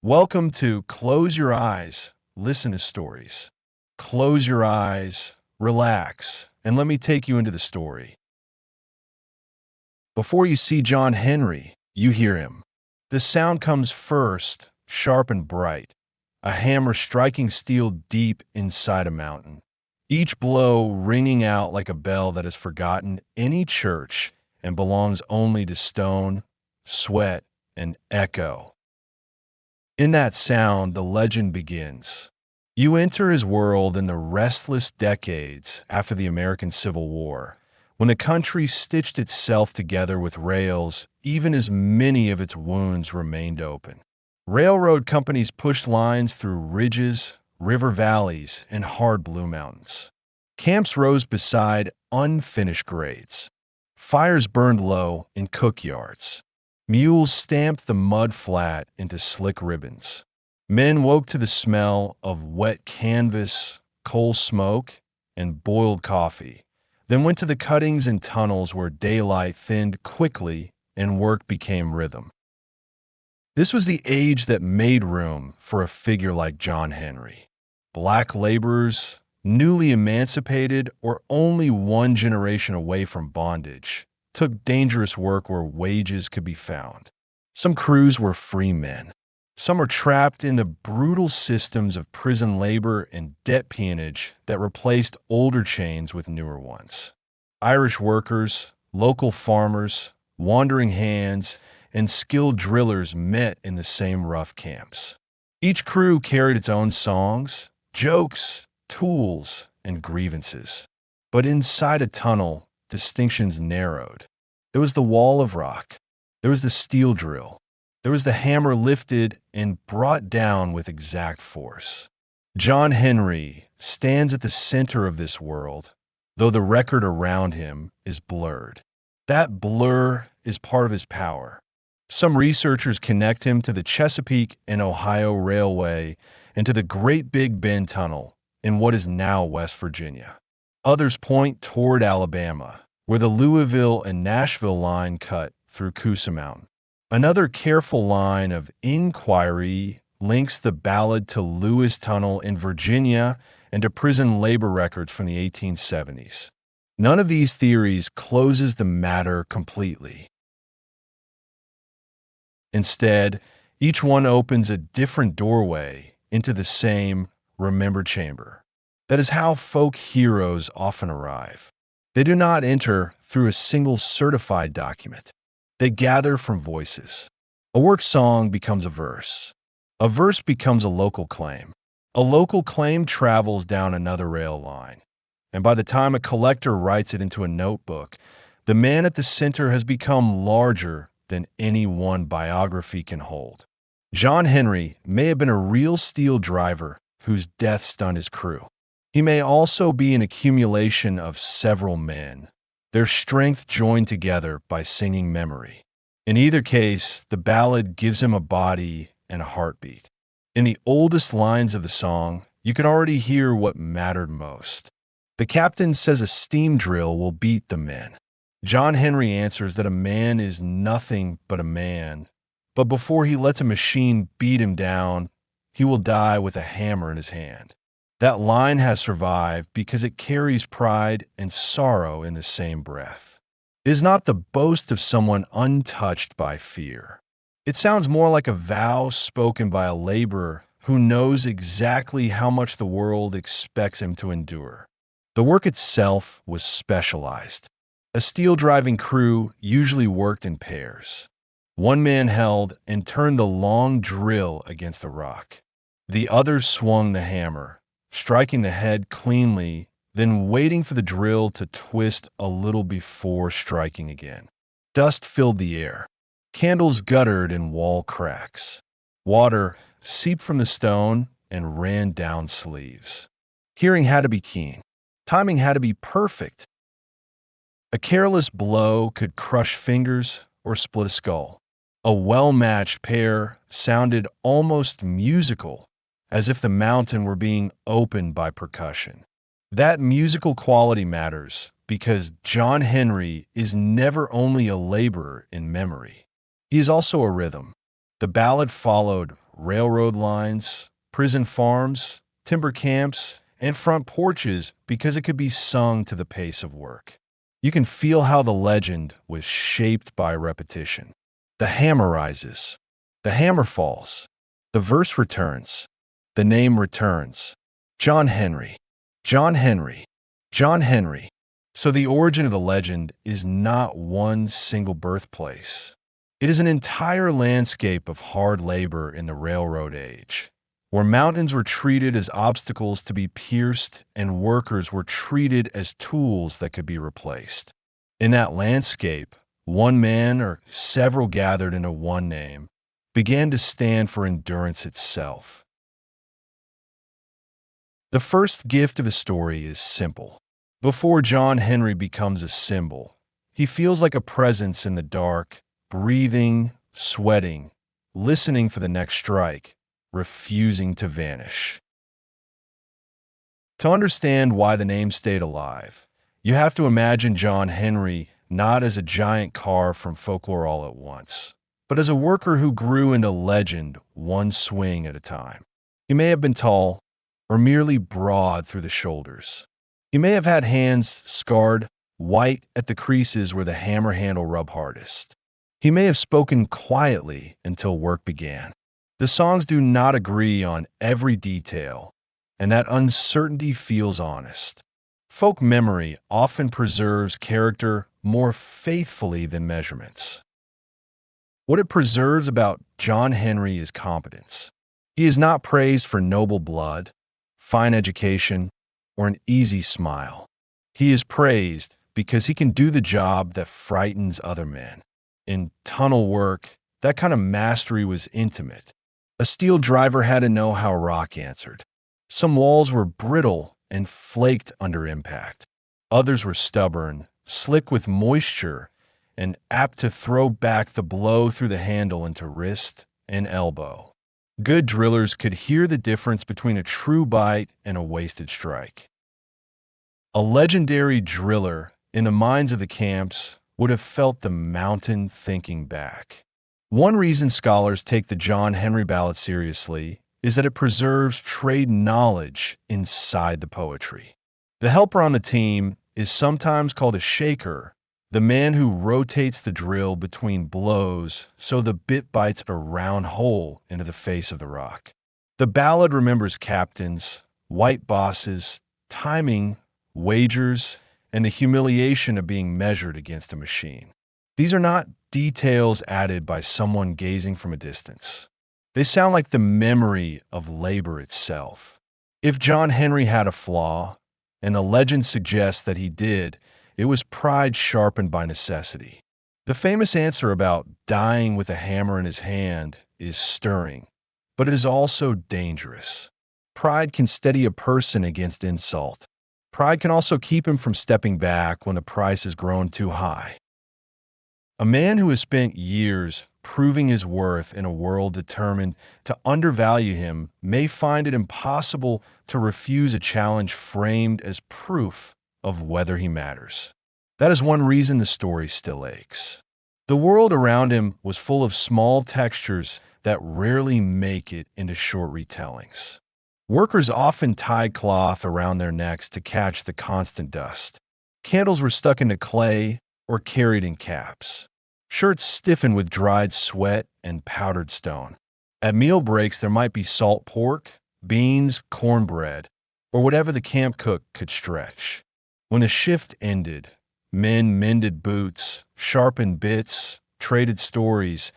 Welcome to Close Your Eyes, Listen to Stories. Close your eyes, relax, and let me take you into the story. Before you see John Henry, you hear him. The sound comes first, sharp and bright, a hammer striking steel deep inside a mountain. Each blow ringing out like a bell that has forgotten any church and belongs only to stone, sweat, and echo. In that sound, the legend begins. You enter his world in the restless decades after the American Civil War, when the country stitched itself together with rails, even as many of its wounds remained open. Railroad companies pushed lines through ridges, river valleys, and hard blue mountains. Camps rose beside unfinished grades. Fires burned low in cook yards. Mules stamped the mud flat into slick ribbons. Men woke to the smell of wet canvas, coal smoke, and boiled coffee, then went to the cuttings and tunnels where daylight thinned quickly and work became rhythm. This was the age that made room for a figure like John Henry. Black laborers, newly emancipated or only one generation away from bondage, took dangerous work where wages could be found. Some crews were free men. Some were trapped in the brutal systems of prison labor and debt peonage that replaced older chains with newer ones. Irish workers, local farmers, wandering hands, and skilled drillers met in the same rough camps. Each crew carried its own songs, jokes, tools, and grievances. But inside a tunnel, distinctions narrowed. There was the wall of rock. There was the steel drill. There was the hammer lifted and brought down with exact force. John Henry stands at the center of this world, though the record around him is blurred. That blur is part of his power. Some researchers connect him to the Chesapeake and Ohio Railway and to the Great Big Bend Tunnel in what is now West Virginia. Others point toward Alabama, where the Louisville and Nashville line cut through Coosa Mountain. Another careful line of inquiry links the ballad to Lewis Tunnel in Virginia and to prison labor records from the 1870s. None of these theories closes the matter completely. Instead, each one opens a different doorway into the same remembered chamber. That is how folk heroes often arrive. They do not enter through a single certified document. They gather from voices. A work song becomes a verse. A verse becomes a local claim. A local claim travels down another rail line. And by the time a collector writes it into a notebook, the man at the center has become larger than any one biography can hold. John Henry may have been a real steel driver whose death stunned his crew. He may also be an accumulation of several men, their strength joined together by singing memory. In either case, the ballad gives him a body and a heartbeat. In the oldest lines of the song, you can already hear what mattered most. The captain says a steam drill will beat the men. John Henry answers that a man is nothing but a man, but before he lets a machine beat him down, he will die with a hammer in his hand. That line has survived because it carries pride and sorrow in the same breath. It is not the boast of someone untouched by fear. It sounds more like a vow spoken by a laborer who knows exactly how much the world expects him to endure. The work itself was specialized. A steel-driving crew usually worked in pairs. One man held and turned the long drill against the rock. The other swung the hammer, striking the head cleanly, then waiting for the drill to twist a little before striking again. Dust filled the air. Candles guttered in wall cracks. Water seeped from the stone and ran down sleeves. Hearing had to be keen. Timing had to be perfect. A careless blow could crush fingers or split a skull. A well-matched pair sounded almost musical, as if the mountain were being opened by percussion. That musical quality matters because John Henry is never only a laborer in memory. He is also a rhythm. The ballad followed railroad lines, prison farms, timber camps, and front porches because it could be sung to the pace of work. You can feel how the legend was shaped by repetition. The hammer rises. The hammer falls. The verse returns. The name returns. John Henry. John Henry. John Henry. So the origin of the legend is not one single birthplace. It is an entire landscape of hard labor in the railroad age, where mountains were treated as obstacles to be pierced and workers were treated as tools that could be replaced. In that landscape, one man or several gathered into one name began to stand for endurance itself. The first gift of the story is simple. Before John Henry becomes a symbol, he feels like a presence in the dark, breathing, sweating, listening for the next strike, refusing to vanish. To understand why the name stayed alive, you have to imagine John Henry not as a giant car from Folklore all at once, but as a worker who grew into legend one swing at a time. He may have been tall or merely broad through the shoulders. He may have had hands scarred, white at the creases where the hammer handle rubbed hardest. He may have spoken quietly until work began. The songs do not agree on every detail, and that uncertainty feels honest. Folk memory often preserves character more faithfully than measurements. What it preserves about John Henry is competence. He is not praised for noble blood, fine education, or an easy smile. He is praised because he can do the job that frightens other men. In tunnel work, that kind of mastery was intimate. A steel driver had to know how rock answered. Some walls were brittle and flaked under impact. Others were stubborn, slick with moisture, and apt to throw back the blow through the handle into wrist and elbow. Good drillers could hear the difference between a true bite and a wasted strike. A legendary driller in the minds of the camps would have felt the mountain thinking back. One reason scholars take the John Henry ballad seriously is that it preserves trade knowledge inside the poetry. The helper on the team is sometimes called a shaker, the man who rotates the drill between blows so the bit bites a round hole into the face of the rock. The ballad remembers captains, white bosses, timing, wagers, and the humiliation of being measured against a machine. These are not details added by someone gazing from a distance. They sound like the memory of labor itself. If John Henry had a flaw, and the legend suggests that he did, it was pride sharpened by necessity. The famous answer about dying with a hammer in his hand is stirring, but it is also dangerous. Pride can steady a person against insult. Pride can also keep him from stepping back when the price has grown too high. A man who has spent years proving his worth in a world determined to undervalue him may find it impossible to refuse a challenge framed as proof of whether he matters. That is one reason the story still aches. The world around him was full of small textures that rarely make it into short retellings. Workers often tied cloth around their necks to catch the constant dust. Candles were stuck into clay or carried in caps. Shirts stiffened with dried sweat and powdered stone. At meal breaks, there might be salt pork, beans, cornbread, or whatever the camp cook could stretch. When the shift ended, men mended boots, sharpened bits, traded stories,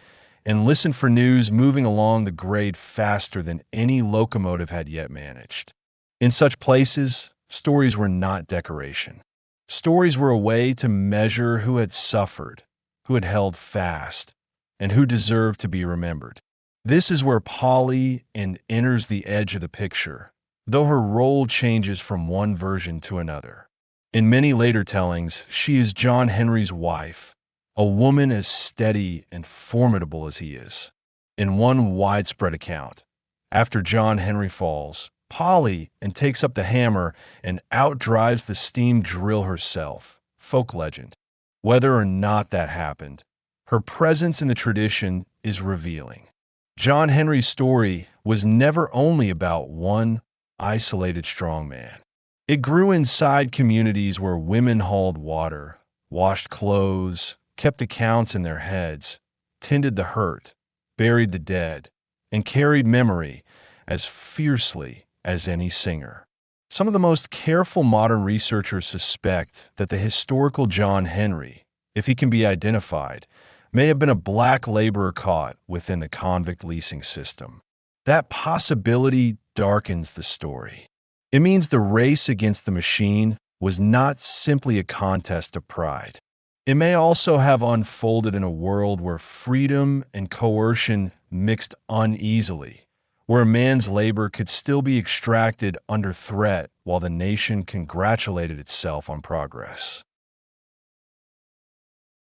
and listened for news moving along the grade faster than any locomotive had yet managed. In such places, stories were not decoration. Stories were a way to measure who had suffered, who had held fast, and who deserved to be remembered. This is where Polly enters the edge of the picture, though her role changes from one version to another. In many later tellings, she is John Henry's wife, a woman as steady and formidable as he is. In one widespread account, after John Henry falls, Polly takes up the hammer and outdrives the steam drill herself. Folk legend. Whether or not that happened, her presence in the tradition is revealing. John Henry's story was never only about one isolated strongman. It grew inside communities where women hauled water, washed clothes, kept accounts in their heads, tended the hurt, buried the dead, and carried memory as fiercely as any singer. Some of the most careful modern researchers suspect that the historical John Henry, if he can be identified, may have been a black laborer caught within the convict leasing system. That possibility darkens the story. It means the race against the machine was not simply a contest of pride. It may also have unfolded in a world where freedom and coercion mixed uneasily, where a man's labor could still be extracted under threat while the nation congratulated itself on progress.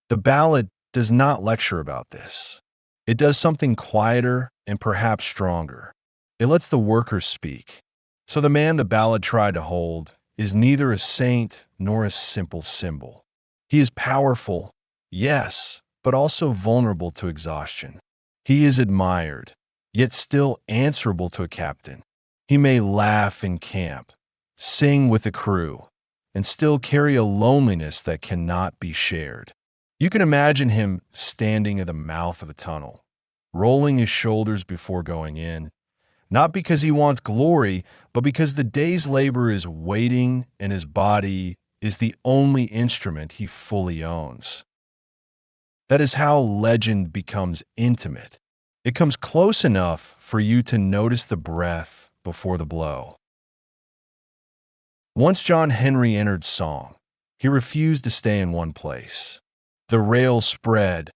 The ballad does not lecture about this. It does something quieter and perhaps stronger. It lets the workers speak. So the man the ballad tried to hold is neither a saint nor a simple symbol. He is powerful, yes, but also vulnerable to exhaustion. He is admired, yet still answerable to a captain. He may laugh in camp, sing with the crew, and still carry a loneliness that cannot be shared. You can imagine him standing at the mouth of a tunnel, rolling his shoulders before going in, not because he wants glory, but because the day's labor is waiting and his body is the only instrument he fully owns. That is how legend becomes intimate. It comes close enough for you to notice the breath before the blow. Once John Henry entered song, he refused to stay in one place. The rails spread,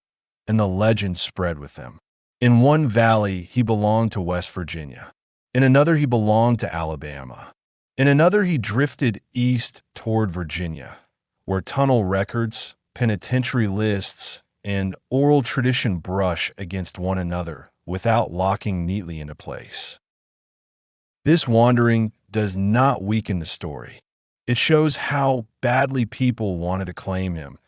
and the legend spread with them. In one valley, he belonged to West Virginia. In another, he belonged to Alabama. In another, he drifted east toward Virginia, where tunnel records, penitentiary lists, and oral tradition brush against one another without locking neatly into place. This wandering does not weaken the story. It shows how badly people wanted to claim him,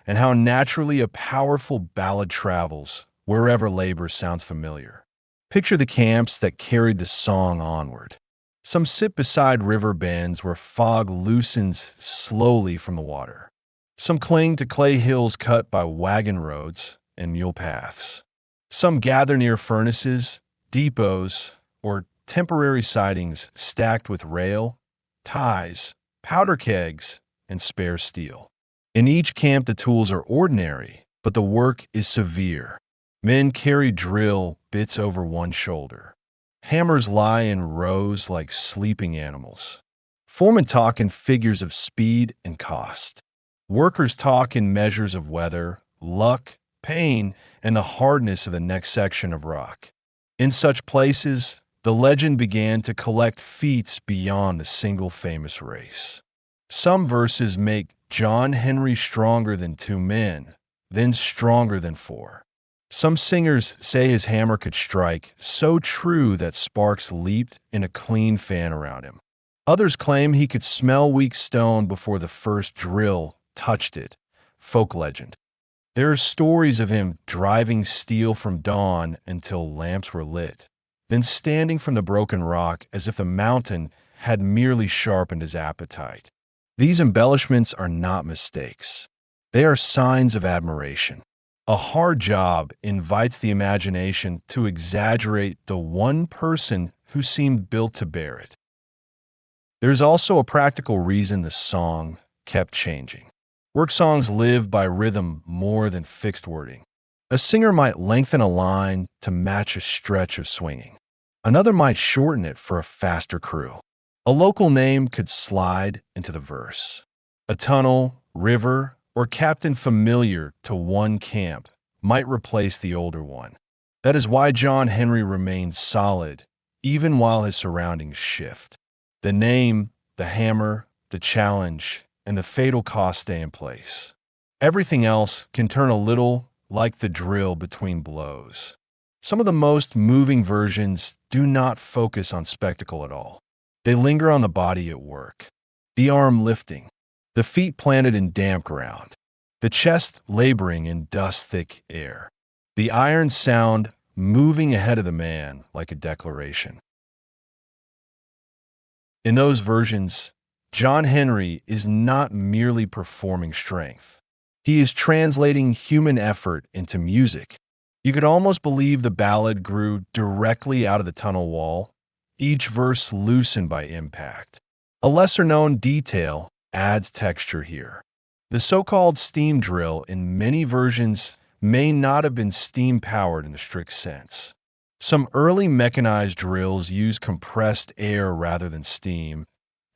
and how naturally a powerful ballad travels wherever labor sounds familiar. Picture the camps that carried the song onward. Some sit beside river bends where fog loosens slowly from the water. Some cling to clay hills cut by wagon roads and mule paths. Some gather near furnaces, depots, or temporary sidings stacked with rail, ties, powder kegs, and spare steel. In each camp, the tools are ordinary, but the work is severe. Men carry drill bits over one shoulder. Hammers lie in rows like sleeping animals. Foremen talk in figures of speed and cost. Workers talk in measures of weather, luck, pain, and the hardness of the next section of rock. In such places, the legend began to collect feats beyond the single famous race. Some verses make John Henry stronger than two men, then stronger than four. Some singers say his hammer could strike so true that sparks leaped in a clean fan around him. Others claim he could smell weak stone before the first drill touched it. Folk legend. There are stories of him driving steel from dawn until lamps were lit, then standing from the broken rock as if the mountain had merely sharpened his appetite. These embellishments are not mistakes. They are signs of admiration. A hard job invites the imagination to exaggerate the one person who seemed built to bear it. There's also a practical reason the song kept changing. Work songs live by rhythm more than fixed wording. A singer might lengthen a line to match a stretch of swinging. Another might shorten it for a faster crew. A local name could slide into the verse. A tunnel, river, or captain familiar to one camp might replace the older one. That is why John Henry remains solid, even while his surroundings shift. The name, the hammer, the challenge, and the fatal cost stay in place. Everything else can turn a little like the drill between blows. Some of the most moving versions do not focus on spectacle at all. They linger on the body at work, the arm lifting, the feet planted in damp ground, the chest laboring in dust-thick air. The iron sound moving ahead of the man like a declaration. In those versions, John Henry is not merely performing strength. He is translating human effort into music. You could almost believe the ballad grew directly out of the tunnel wall, each verse loosened by impact. A lesser-known detail adds texture here. The so-called steam drill in many versions may not have been steam-powered in the strict sense. Some early mechanized drills use compressed air rather than steam,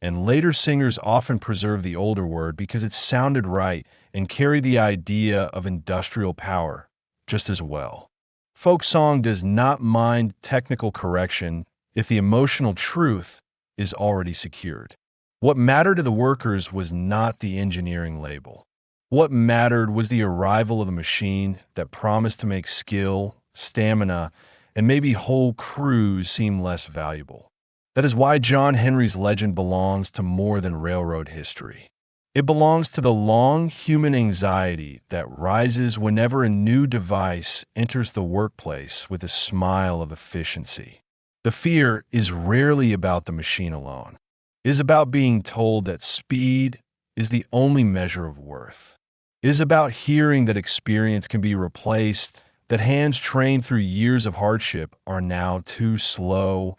and later singers often preserve the older word because it sounded right and carried the idea of industrial power just as well. Folk song does not mind technical correction if the emotional truth is already secured. What mattered to the workers was not the engineering label. What mattered was the arrival of the machine that promised to make skill, stamina, and maybe whole crews seem less valuable. That is why John Henry's legend belongs to more than railroad history. It belongs to the long human anxiety that rises whenever a new device enters the workplace with a smile of efficiency. The fear is rarely about the machine alone. It is about being told that speed is the only measure of worth. It is about hearing that experience can be replaced, that hands trained through years of hardship are now too slow,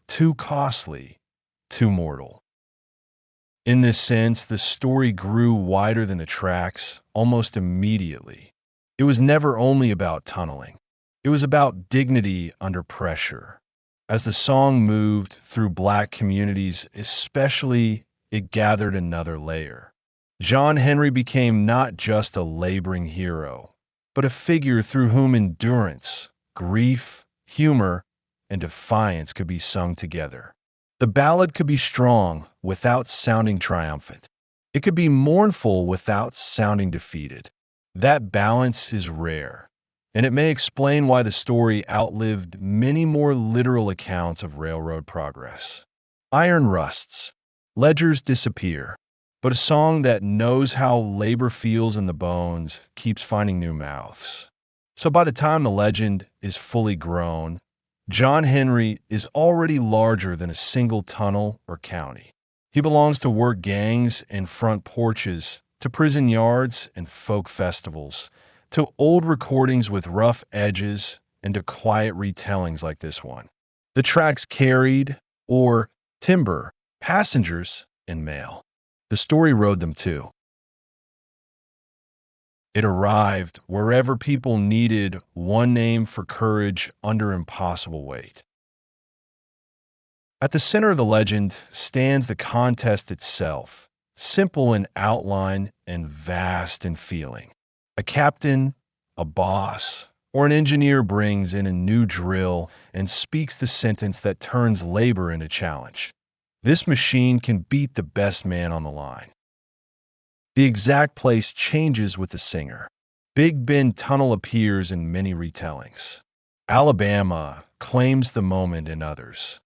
too costly, too mortal. In this sense, the story grew wider than the tracks almost immediately. It was never only about tunneling. It was about dignity under pressure. As the song moved through Black communities, especially, it gathered another layer. John Henry became not just a laboring hero, but a figure through whom endurance, grief, humor, and defiance could be sung together. The ballad could be strong without sounding triumphant. It could be mournful without sounding defeated. That balance is rare, and it may explain why the story outlived many more literal accounts of railroad progress. Iron rusts, ledgers disappear, but a song that knows how labor feels in the bones keeps finding new mouths. So by the time the legend is fully grown, John Henry is already larger than a single tunnel or county. He belongs to work gangs and front porches, to prison yards and folk festivals, to old recordings with rough edges, and to quiet retellings like this one. The tracks carried, or timber, passengers and mail. The story rode them too. It arrived wherever people needed one name for courage under impossible weight. At the center of the legend stands the contest itself, simple in outline and vast in feeling. A captain, a boss, or an engineer brings in a new drill and speaks the sentence that turns labor into challenge. This machine can beat the best man on the line. The exact place changes with the singer. Big Bend Tunnel appears in many retellings. Alabama claims the moment in others.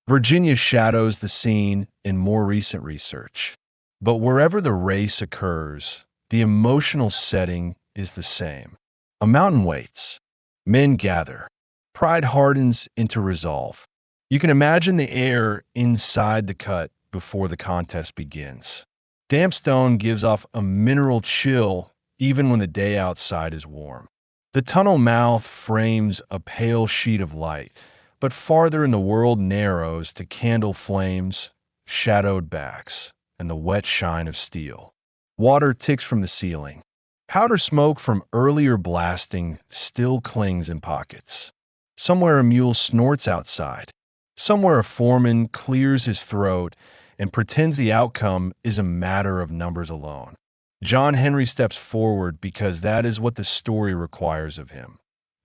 Virginia shadows the scene in more recent research. But wherever the race occurs, the emotional setting is the same. A mountain waits. Men gather. Pride hardens into resolve. You can imagine the air inside the cut before the contest begins. Damp stone gives off a mineral chill even when the day outside is warm. The tunnel mouth frames a pale sheet of light, but farther in the world narrows to candle flames, shadowed backs, and the wet shine of steel. Water ticks from the ceiling. Powder smoke from earlier blasting still clings in pockets. Somewhere a mule snorts outside. Somewhere a foreman clears his throat and pretends the outcome is a matter of numbers alone. John Henry steps forward because that is what the story requires of him,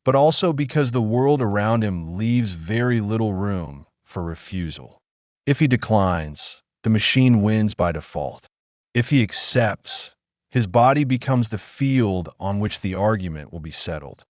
but also because the world around him leaves very little room for refusal. If he declines, the machine wins by default. If he accepts, his body becomes the field on which the argument will be settled.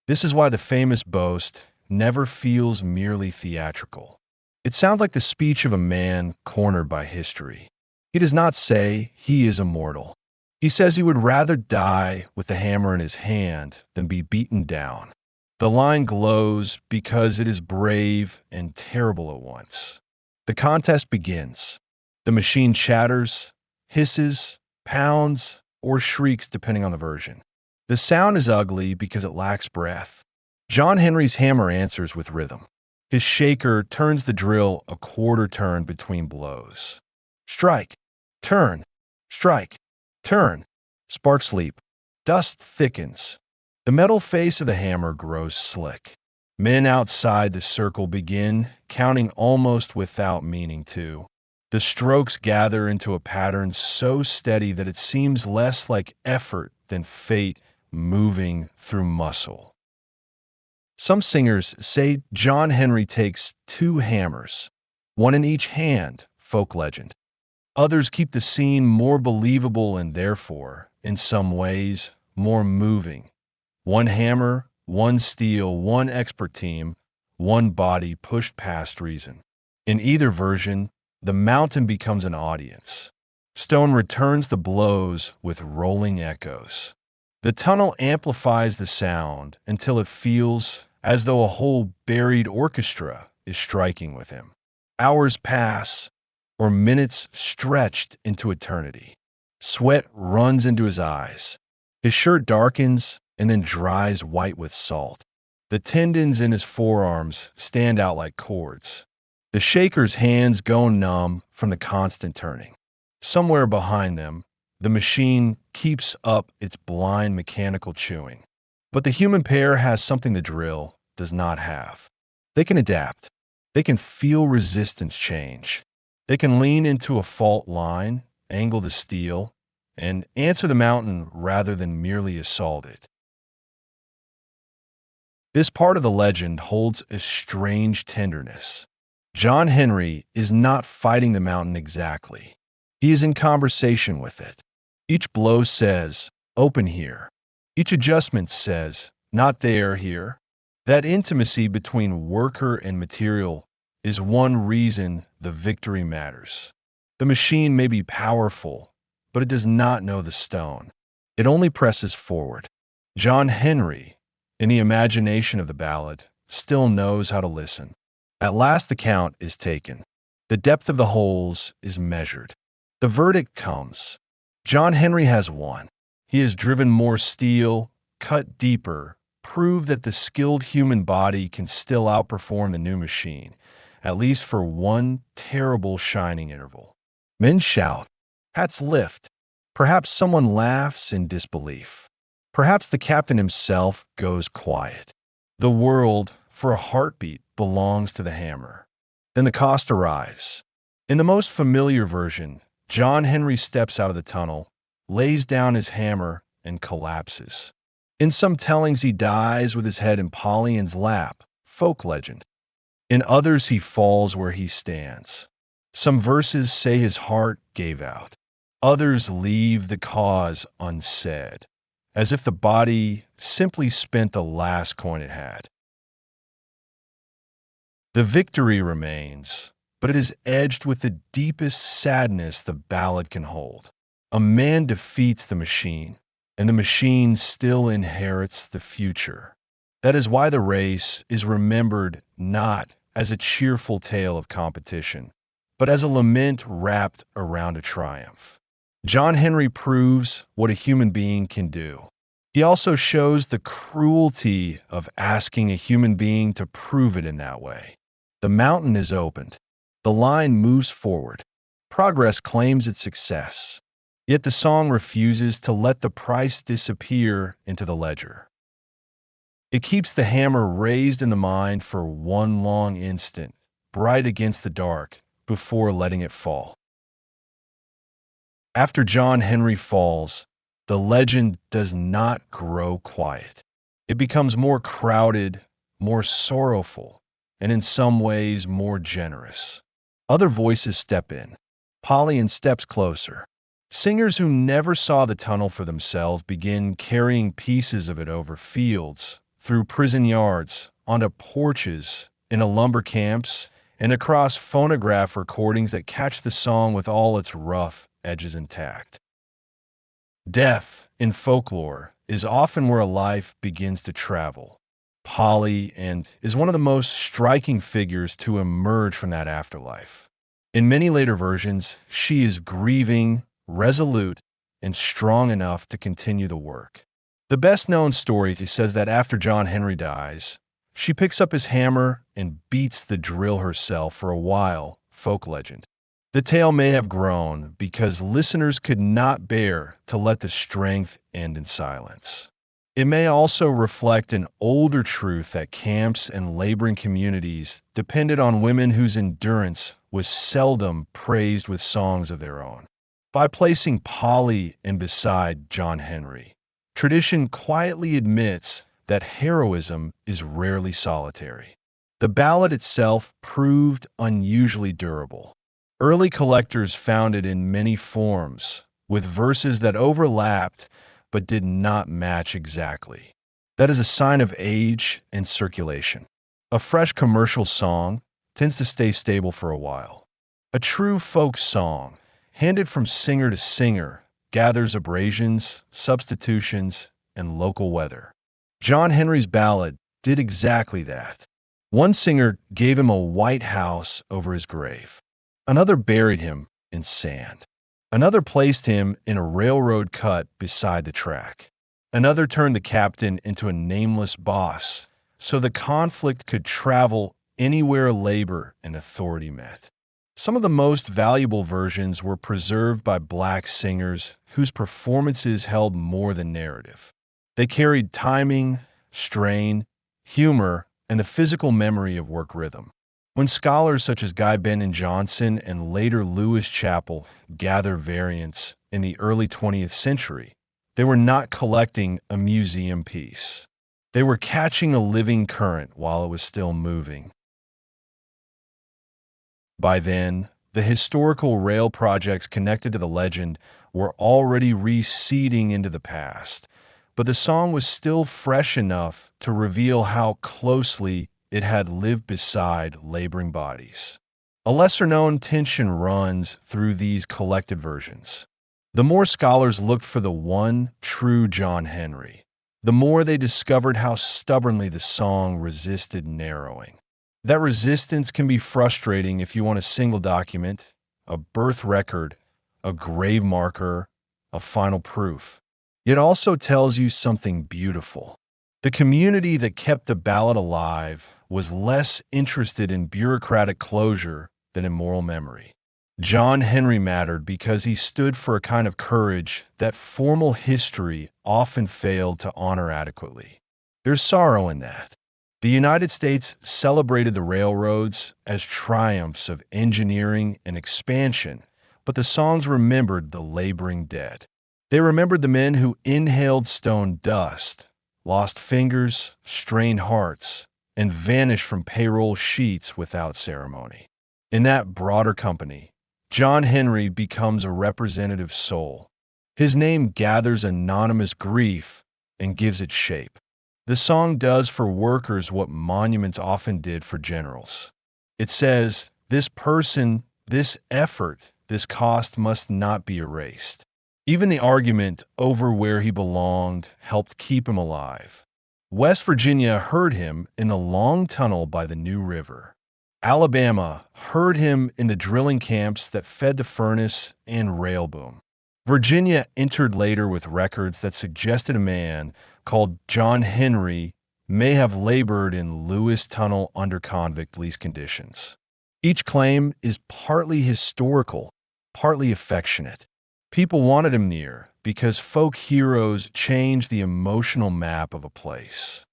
This is why the famous boast never feels merely theatrical. It sounds like the speech of a man cornered by history. He does not say he is immortal. He says he would rather die with the hammer in his hand than be beaten down. The line glows because it is brave and terrible at once. The contest begins. The machine chatters, hisses, pounds, or shrieks depending on the version. The sound is ugly because it lacks breath. John Henry's hammer answers with rhythm. His shaker turns the drill a quarter turn between blows. Strike, turn, strike, turn. Sparks leap. Dust thickens. The metal face of the hammer grows slick. Men outside the circle begin, counting almost without meaning to. The strokes gather into a pattern so steady that it seems less like effort than fate moving through muscle. Some singers say John Henry takes 2 hammers, one in each hand, folk legend. Others keep the scene more believable and therefore, in some ways, more moving. 1 hammer, 1 steel, 1 expert team, 1 body pushed past reason. In either version, the mountain becomes an audience. Stone returns the blows with rolling echoes. The tunnel amplifies the sound until it feels as though a whole buried orchestra is striking with him. Hours pass, or minutes stretched into eternity. Sweat runs into his eyes. His shirt darkens and then dries white with salt. The tendons in his forearms stand out like cords. The shaker's hands go numb from the constant turning. Somewhere behind them, the machine keeps up its blind mechanical chewing. But the human pair has something the drill does not have. They can adapt. They can feel resistance change. They can lean into a fault line, angle the steel, and answer the mountain rather than merely assault it. This part of the legend holds a strange tenderness. John Henry is not fighting the mountain exactly. He is in conversation with it. Each blow says, "Open here." Each adjustment says, "Not there, here." That intimacy between worker and material is one reason the victory matters. The machine may be powerful, but it does not know the stone. It only presses forward. John Henry, in the imagination of the ballad, still knows how to listen. At last the count is taken. The depth of the holes is measured. The verdict comes. John Henry has won. He has driven more steel, cut deeper, proved that the skilled human body can still outperform the new machine, at least for one terrible shining interval. Men shout. Hats lift. Perhaps someone laughs in disbelief. Perhaps the captain himself goes quiet. The world, for a heartbeat, belongs to the hammer. Then the cost arrives. In the most familiar version, John Henry steps out of the tunnel, lays down his hammer, and collapses. In some tellings, he dies with his head in Pollyon's lap, folk legend. In others, he falls where he stands. Some verses say his heart gave out. Others leave the cause unsaid, as if the body simply spent the last coin it had. The victory remains, but it is edged with the deepest sadness the ballad can hold. A man defeats the machine, and the machine still inherits the future. That is why the race is remembered not as a cheerful tale of competition, but as a lament wrapped around a triumph. John Henry proves what a human being can do. He also shows the cruelty of asking a human being to prove it in that way. The mountain is opened. The line moves forward. Progress claims its success. Yet the song refuses to let the price disappear into the ledger. It keeps the hammer raised in the mind for one long instant, bright against the dark, before letting it fall. After John Henry falls, the legend does not grow quiet. It becomes more crowded, more sorrowful, and in some ways more generous. Other voices step in. Polyon steps closer. Singers who never saw the tunnel for themselves begin carrying pieces of it over fields, through prison yards, onto porches, into lumber camps, and across phonograph recordings that catch the song with all its rough edges intact. Death, in folklore, is often where a life begins to travel. Polly, and is one of the most striking figures to emerge from that afterlife. In many later versions, she is grieving, resolute, and strong enough to continue the work. The best known story says that after John Henry dies, she picks up his hammer and beats the drill herself for a while, folk legend. The tale may have grown because listeners could not bear to let the strength end in silence. It may also reflect an older truth that camps and laboring communities depended on women whose endurance was seldom praised with songs of their own. By placing Polly in beside John Henry, tradition quietly admits that heroism is rarely solitary. The ballad itself proved unusually durable. Early collectors found it in many forms, with verses that overlapped but did not match exactly. That is a sign of age and circulation. A fresh commercial song tends to stay stable for a while. A true folk song, handed from singer to singer, gathers abrasions, substitutions, and local weather. John Henry's ballad did exactly that. One singer gave him a white house over his grave. Another buried him in sand. Another placed him in a railroad cut beside the track. Another turned the captain into a nameless boss, so the conflict could travel anywhere labor and authority met. Some of the most valuable versions were preserved by black singers whose performances held more than narrative. They carried timing, strain, humor, and the physical memory of work rhythm. When scholars such as Guy Benton Johnson and later Lewis Chappell gather variants in the early 20th century, they were not collecting a museum piece. They were catching a living current while it was still moving. By then, the historical rail projects connected to the legend were already receding into the past, but the song was still fresh enough to reveal how closely it had lived beside laboring bodies. A lesser-known tension runs through these collected versions. The more scholars looked for the one true John Henry, the more they discovered how stubbornly the song resisted narrowing. That resistance can be frustrating if you want a single document, a birth record, a grave marker, a final proof. It also tells you something beautiful. The community that kept the ballad alive was less interested in bureaucratic closure than in moral memory. John Henry mattered because he stood for a kind of courage that formal history often failed to honor adequately. There's sorrow in that. The United States celebrated the railroads as triumphs of engineering and expansion, but the songs remembered the laboring dead. They remembered the men who inhaled stone dust, lost fingers, strained hearts, and vanished from payroll sheets without ceremony. In that broader company, John Henry becomes a representative soul. His name gathers anonymous grief and gives it shape. The song does for workers what monuments often did for generals. It says, this person, this effort, this cost must not be erased. Even the argument over where he belonged helped keep him alive. West Virginia heard him in the long tunnel by the New River. Alabama heard him in the drilling camps that fed the furnace and rail boom. Virginia entered later with records that suggested a man called John Henry may have labored in Lewis Tunnel under convict lease conditions. Each claim is partly historical, partly affectionate. People wanted him near because folk heroes changed the emotional map of a place.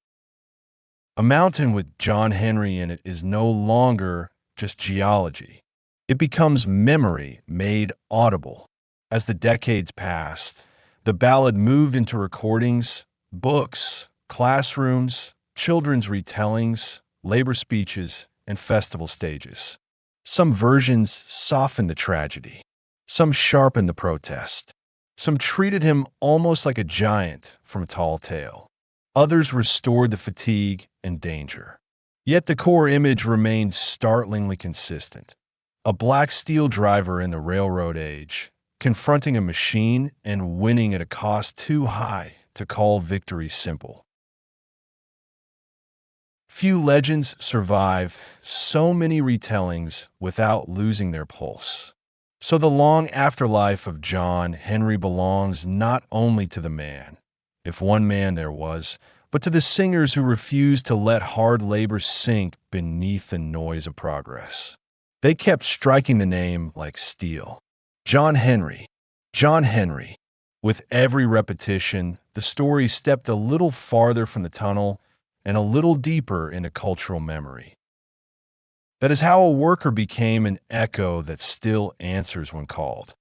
A mountain with John Henry in it is no longer just geology. It becomes memory made audible. As the decades passed, the ballad moved into recordings, books, classrooms, children's retellings, labor speeches, and festival stages. Some versions softened the tragedy. Some sharpened the protest. Some treated him almost like a giant from a tall tale. Others restored the fatigue and danger. Yet the core image remained startlingly consistent. A black steel driver in the railroad age, confronting a machine and winning at a cost too high to call victory simple. Few legends survive so many retellings without losing their pulse. So the long afterlife of John Henry belongs not only to the man, if one man there was, but to the singers who refused to let hard labor sink beneath the noise of progress. They kept striking the name like steel. John Henry, John Henry. With every repetition, the story stepped a little farther from the tunnel and a little deeper into cultural memory. That is how a worker became an echo that still answers when called.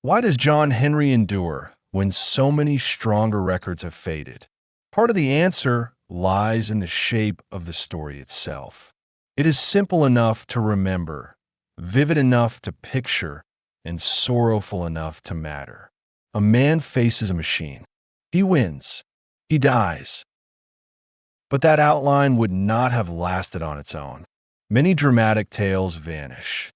Why does John Henry endure when so many stronger records have faded? Part of the answer lies in the shape of the story itself. It is simple enough to remember, vivid enough to picture, and sorrowful enough to matter. A man faces a machine. He wins. He dies. But that outline would not have lasted on its own. Many dramatic tales vanish.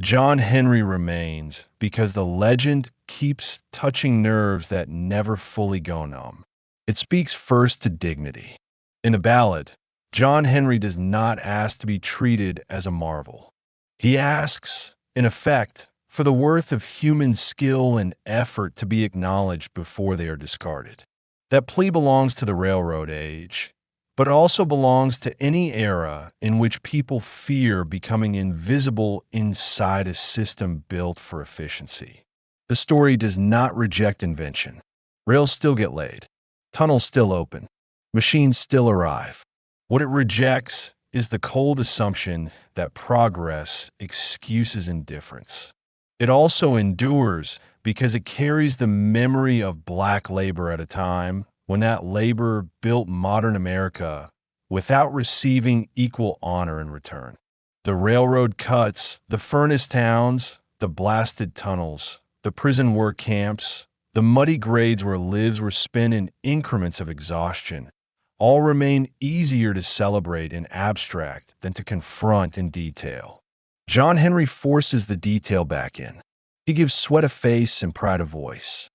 John Henry remains because the legend keeps touching nerves that never fully go numb. It speaks first to dignity. In a ballad, John Henry does not ask to be treated as a marvel. He asks, in effect, for the worth of human skill and effort to be acknowledged before they are discarded. That plea belongs to the railroad age, but also belongs to any era in which people fear becoming invisible inside a system built for efficiency. The story does not reject invention. Rails still get laid. Tunnels still open. Machines still arrive. What it rejects is the cold assumption that progress excuses indifference. It also endures because it carries the memory of black labor at a time when that labor built modern America without receiving equal honor in return. The railroad cuts, the furnace towns, the blasted tunnels, the prison work camps, the muddy grades where lives were spent in increments of exhaustion, all remain easier to celebrate in abstract than to confront in detail. John Henry forces the detail back in. He gives sweat a face and pride a voice.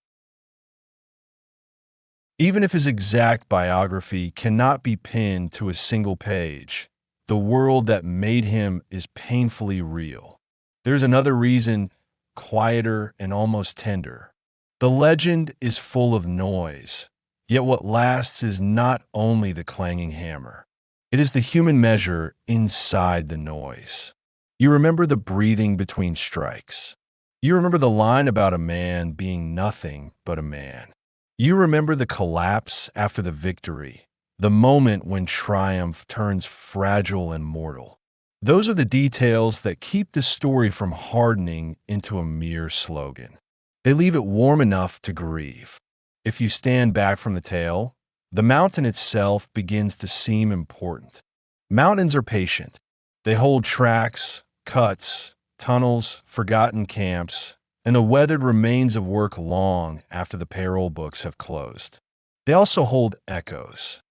Even if his exact biography cannot be pinned to a single page, the world that made him is painfully real. There's another reason, quieter and almost tender. The legend is full of noise, yet what lasts is not only the clanging hammer. It is the human measure inside the noise. You remember the breathing between strikes. You remember the line about a man being nothing but a man. You remember the collapse after the victory, the moment when triumph turns fragile and mortal. Those are the details that keep the story from hardening into a mere slogan. They leave it warm enough to grieve. If you stand back from the tale, the mountain itself begins to seem important. Mountains are patient. They hold tracks, cuts, tunnels, forgotten camps, and the weathered remains of work long after the payroll books have closed. They also hold echoes.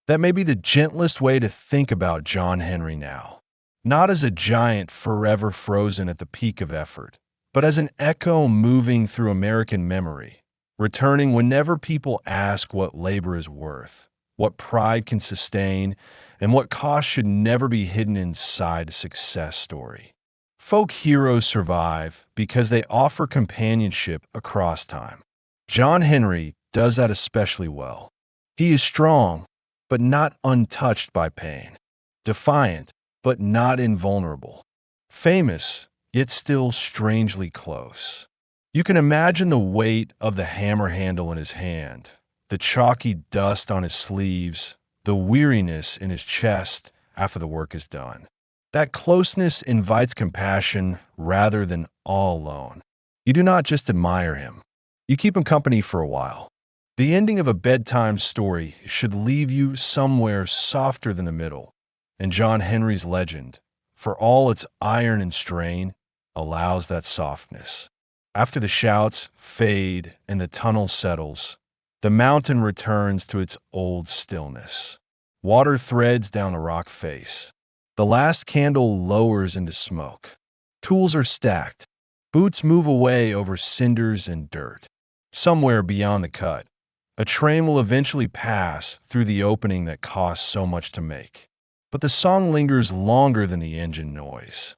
That may be the gentlest way to think about John Henry now, not as a giant forever frozen at the peak of effort, but as an echo moving through American memory, returning whenever people ask what labor is worth, what pride can sustain, and what cost should never be hidden inside a success story. Folk heroes survive because they offer companionship across time. John Henry does that especially well. He is strong, but not untouched by pain. Defiant, but not invulnerable. Famous, yet still strangely close. You can imagine the weight of the hammer handle in his hand, the chalky dust on his sleeves, the weariness in his chest after the work is done. That closeness invites compassion rather than awe alone. You do not just admire him. You keep him company for a while. The ending of a bedtime story should leave you somewhere softer than the middle, and John Henry's legend, for all its iron and strain, allows that softness. After the shouts fade and the tunnel settles, the mountain returns to its old stillness. Water threads down the rock face. The last candle lowers into smoke. Tools are stacked. Boots move away over cinders and dirt. Somewhere beyond the cut, A train will eventually pass through the opening that costs so much to make. But the song lingers longer than the engine noise.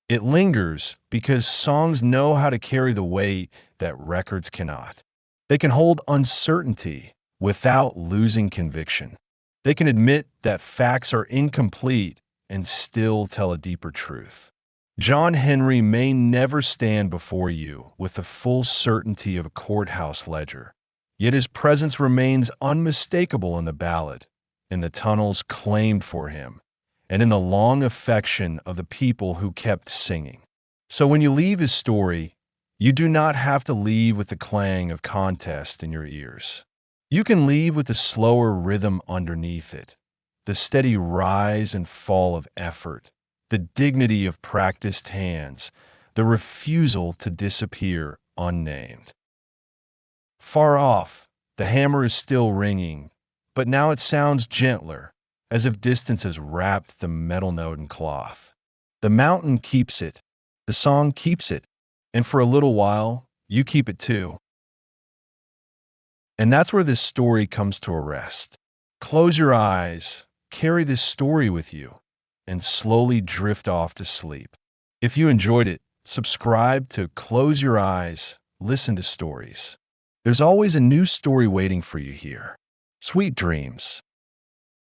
It lingers because songs know how to carry the weight that records cannot. They can hold uncertainty without losing conviction. They can admit that facts are incomplete and still tell a deeper truth. John Henry may never stand before you with the full certainty of a courthouse ledger, yet his presence remains unmistakable in the ballad, in the tunnels claimed for him, and in the long affection of the people who kept singing. So when you leave his story, you do not have to leave with the clang of contest in your ears. You can leave with the slower rhythm underneath it, the steady rise and fall of effort, the dignity of practiced hands, the refusal to disappear unnamed. Far off, the hammer is still ringing, but now it sounds gentler, as if distance has wrapped the metal note in cloth. The mountain keeps it, the song keeps it, and for a little while, you keep it too. And that's where this story comes to a rest. Close your eyes, carry this story with you, and slowly drift off to sleep. If you enjoyed it, subscribe to Close Your Eyes, Listen to Stories. There's always a new story waiting for you here. Sweet dreams.